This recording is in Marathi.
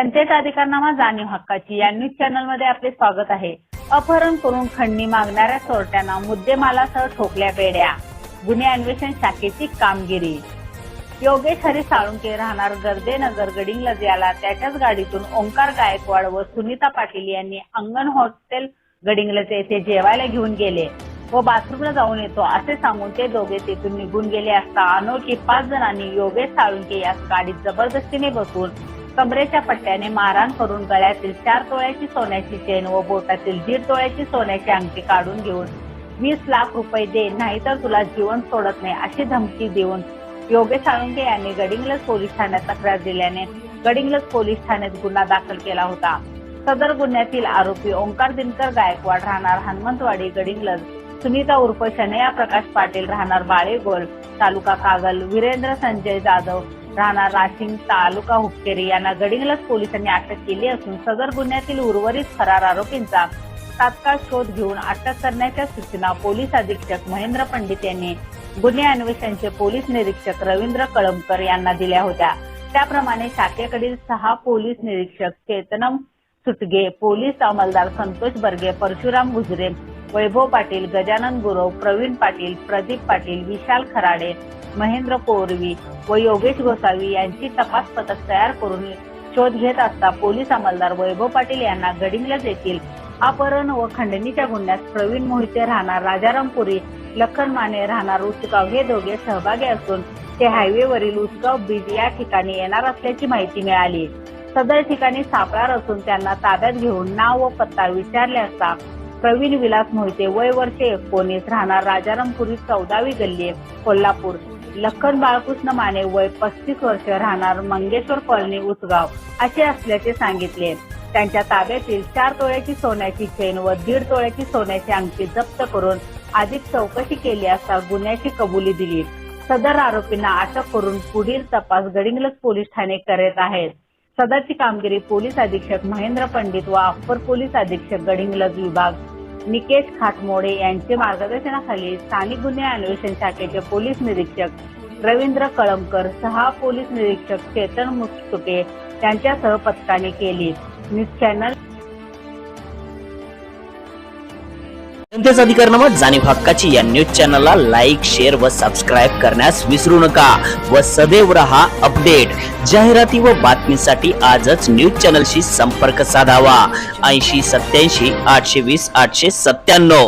जनतेचा अधिकारनामा जाणीव हक्काची या न्यूज चॅनल मध्ये आपले स्वागत आहे। अपहरण करून खंडणी मागणाऱ्या चोरट्यांना मुद्देमालासह ठोकल्या पेड्या। गुन्हे अन्वेषण शाखेची कामगिरी। योगेश हरी साळुंके राहणार गर्देनगर गडिंग्लज याला त्याच्याच गाडीतून ओंकार गायकवाड व सुनीता पाटील यांनी अंगण हॉटेल गडिंग्लज येथे जेवायला घेऊन गेले व बाथरूमला जाऊन येतो असे सांगून ते दोघे तेथून निघून गेले असता अनोळखी 5 जणांनी योगेश साळुंके या गाडीत जबरदस्तीने बसवून कमरेच्या पट्ट्याने मारहाण करून गळ्यातील 4 तोळ्याची सोन्याची चेन व बोटातील 1.5 तोळ्याची सोन्याची अंगठी काढून घेऊन 20 लाख रुपये दे नाहीतर तुला जीवन सोडत नाही अशी धमकी देऊन योगेश साळुंके यांनी गडिंग्लज पोलीस ठाण्यात तक्रार दिल्याने गडिंग्लज पोलीस ठाण्यात गुन्हा दाखल केला होता। सदर गुन्ह्यातील आरोपी ओंकार दिनकर गायकवाड राहणार हनुमंतवाडी गडिंग्लज, सुनीता उर्फ शनया प्रकाश पाटील राहणार बाळेगोल तालुका कागल, वीरेंद्र संजय जाधव राहणार राशिंग तालुका हुक्केरी यांना गडिंग्लज पोलिसांनी अटक केली असून सदर गुन्ह्यातील उर्वरित फरार आरोपींचा तात्काळ शोध घेऊन अटक करण्याच्या सूचना पोलीस अधीक्षक महेंद्र पंडित यांनी गुन्हे अन्वेषणचे पोलीस निरीक्षक रवींद्र कळमकर यांना दिल्या होत्या। त्याप्रमाणे शाखेकडील 6 पोलीस निरीक्षक चेतनम सुटगे, पोलीस अंमलदार संतोष बर्गे, परशुराम गुजरे, वैभव पाटील, गजानन गुरव, प्रवीण पाटील, प्रदीप पाटील, विशाल खराडे, महेंद्र कोरवी व योगेश गोसावी यांची तपास पथक तयार करून शोध घेत असता पोलीस अंमलदार वैभव पाटील यांना गडिंग्लज येथील अपहरण व खंडणीच्या गुन्ह्यात प्रवीण मोहिते राहणार राजारामपुरी, लखन माने राहणार उसगाव हे दोघे सहभागी असून ते हायवेवरील उसगाव बीज या ठिकाणी येणार असल्याची माहिती मिळाली। सदर ठिकाणी सापळा रचून त्यांना ताब्यात घेऊन नाव व पत्ता विचारले असता प्रवीण विलास मोहिते वय वर्षे 19 राहणार राजारामपुरी 14वी गल्ली कोल्हापूर, लखन बाळकृष्ण माने वय 35 वर्ष राहणार मंगेश्वर कॉलनी उसगाव असे असल्याचे सांगितले। त्यांच्या ताब्यातील 4 तोळ्याची सोन्याची चेन व 1.5 तोळ्याची सोन्याची अंगठी जप्त करून अधिक चौकशी केली असता गुन्ह्याची कबुली दिली। सदर आरोपींना अटक करून पुढील तपास गडिंग्लज पोलीस ठाणे करत आहेत। सदरची कामगिरी पोलीस अधीक्षक महेंद्र पंडित व अप्पर पोलीस अधीक्षक गडिंग्लज विभाग निकेश खातमोडे यांचे मार्गदर्शनाखाली स्थानिक गुन्हे अन्वेषण शाखेचे पोलीस निरीक्षक रवींद्र कळमकर, 6 पोलीस निरीक्षक चेतन मुस्तुके यांच्यासह पथकाने केली। न्यूज चॅनल जनतेचा अधिकारनामा जाणीव हक्काची या न्यूज चॅनलला लाईक, शेअर व सबस्क्राईब करण्यास विसरू नका व सदैव रहा अपडेट। जाहिराती व बातमीसाठी आजच न्यूज चॅनलशी संपर्क साधावा। 80 87 820 897।